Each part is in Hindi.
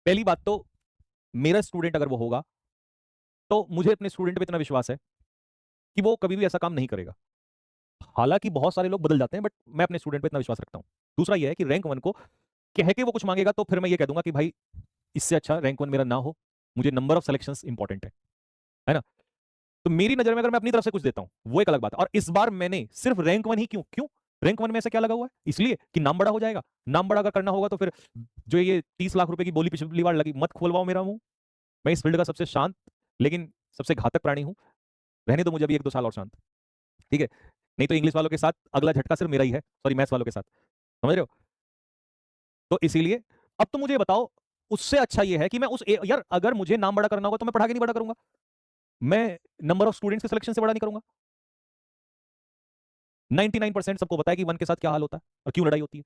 पहली बात तो मेरा स्टूडेंट अगर वो होगा तो मुझे अपने स्टूडेंट पे इतना विश्वास है कि वो कभी भी ऐसा काम नहीं करेगा। हालांकि बहुत सारे लोग बदल जाते हैं, बट मैं अपने स्टूडेंट पे इतना विश्वास रखता हूं। दूसरा ये है कि रैंक वन को कह के वो कुछ मांगेगा तो फिर मैं ये कह दूंगा कि भाई इससे अच्छा रैंक वन मेरा ना हो, मुझे नंबर ऑफ सिलेक्शन इंपॉर्टेंट है ना। तो मेरी नजर में अगर मैं अपनी तरफ से कुछ देता हूं वो एक अलग बात है। और इस बार मैंने सिर्फ रैंक वन ही क्यों क्यों रैंक वन में ऐसा क्या लगा हुआ है? इसलिए कि नाम बड़ा हो जाएगा। नाम बड़ा अगर करना होगा तो फिर जो ये 30 लाख रुपए की बोली पिछली बार लगी, मत खोलवाओ मेरा मुंह। मैं इस फील्ड का सबसे शांत लेकिन सबसे घातक प्राणी हूं। रहने दो मुझे अभी 1-2 साल और शांत, ठीक है? नहीं तो इंग्लिश वालों के साथ अगला झटका सिर्फ मेरा ही है, सॉरी मैथ्स वालों के साथ, समझ रहे हो? तो इसीलिए अब तो मुझे ये बताओ, उससे अच्छा ये है कि मैं यार अगर मुझे नाम बड़ा करना होगा तो मैं पढ़ा के नहीं बड़ा करूंगा, मैं नंबर ऑफ स्टूडेंट्स के सिलेक्शन से बड़ा नहीं करूंगा। 99% सबको पता है कि वन के साथ क्या हाल होता है और क्यों लड़ाई होती है।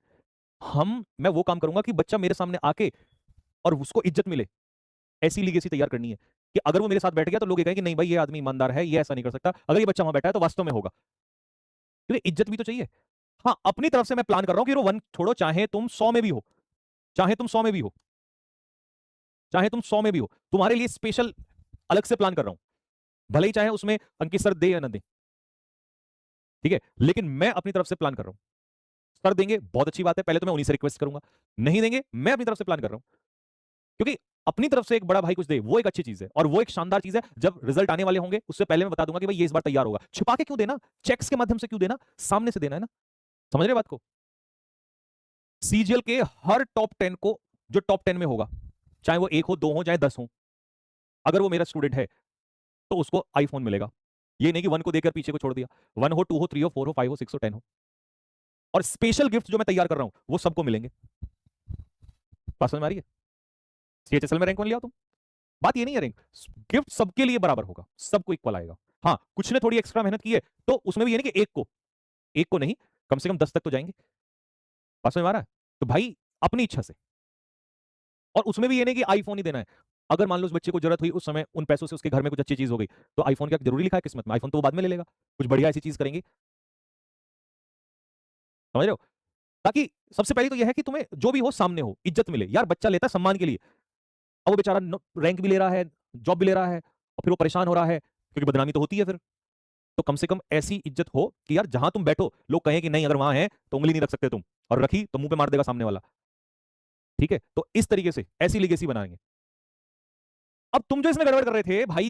मैं वो काम करूंगा कि बच्चा मेरे सामने आके और उसको इज्जत मिले, ऐसी लीगेसी तैयार करनी है कि अगर वो मेरे साथ बैठ गया तो लोग ये कहें कि नहीं भाई ये आदमी ईमानदार है, ये ऐसा नहीं कर सकता। अगर ये बच्चा वहां बैठा है तो वास्तव में होगा, क्योंकि इज्जत भी तो चाहिए। हाँ, अपनी तरफ से मैं प्लान कर रहा हूं कि वो वन छोड़ो, चाहे तुम 100 में भी हो, चाहे तुम 100 में भी हो, चाहे तुम 100 में भी हो, तुम्हारे लिए स्पेशल अलग से प्लान कर रहा हूं। भले ही चाहे उसमें अंकित सर दे या ना दे, ठीक है, लेकिन मैं अपनी तरफ से प्लान कर रहा हूं। सर देंगे बहुत अच्छी बात है, पहले तो मैं उन्हीं से रिक्वेस्ट करूंगा। नहीं देंगे, मैं अपनी तरफ से प्लान कर रहा हूं। क्योंकि अपनी तरफ से एक बड़ा भाई कुछ दे वो एक अच्छी चीज है, और वो एक शानदार चीज है। जब रिजल्ट आने वाले होंगे उससे पहले मैं बता दूंगा कि भाई ये इस बार तैयार होगा। छिपा के क्यों देना, चेक्स के माध्यम से क्यों देना, सामने से देना है ना। समझ रहे बात को? सीजीएल के हर टॉप 10 को, जो टॉप 10 में होगा, चाहे वो 1 हो 2 हो चाहे 10 हो, अगर वो मेरा स्टूडेंट है तो उसको आईफोन मिलेगा। ये नहीं कि वन को देकर पीछे को छोड़ दिया। 1 हो 2 हो 3 हो 4 हो 5 हो 6 हो 10 हो। और स्पेशल गिफ्ट जो मैं तैयार कर रहा हूं वो सबको मिलेंगे। बात समझ में आ रही है? सीएचएसएल में रैंक वन लिया तुम, बात ये नहीं है रैंक, गिफ्ट सबके लिए बराबर होगा, सबको इक्वल आएगा। हाँ, कुछ ने थोड़ी एक्स्ट्रा मेहनत की है तो उसमें भी ये नहीं कि एक को नहीं, कम से कम 10 तक तो जाएंगे। बात समझ में आ रहा है? तो भाई अपनी इच्छा से, और उसमें भी ये नहीं कि आईफोन ही देना है। अगर मान लो उस बच्चे को जरूरत हुई, उस समय उन पैसों से उसके घर में कुछ अच्छी चीज हो गई, तो आईफोन क्या जरूरी लिखा है किस्मत में? आईफोन तो वो बाद में ले लेगा, कुछ बढ़िया ऐसी चीज करेंगे। समझ रहे हो? ताकि सबसे पहले तो यह है कि तुम्हें जो भी हो सामने हो, इज्जत मिले। यार बच्चा लेता है सम्मान के लिए, अब वो बेचारा रैंक भी ले रहा है, जॉब भी ले रहा है, और फिर वो परेशान हो रहा है क्योंकि बदनामी तो होती है फिर। तो कम से कम ऐसी इज्जत हो कि यार जहां तुम बैठो लोग कहें कि नहीं अगर वहां है तो उंगली नहीं रख सकते तुम, और रखी तो मुंह पे मार देगा सामने वाला। ठीक है, तो इस तरीके से ऐसी लीगेसी बनाएंगे। अब तुम जो इसमें गड़बड़ कर रहे थे भाई,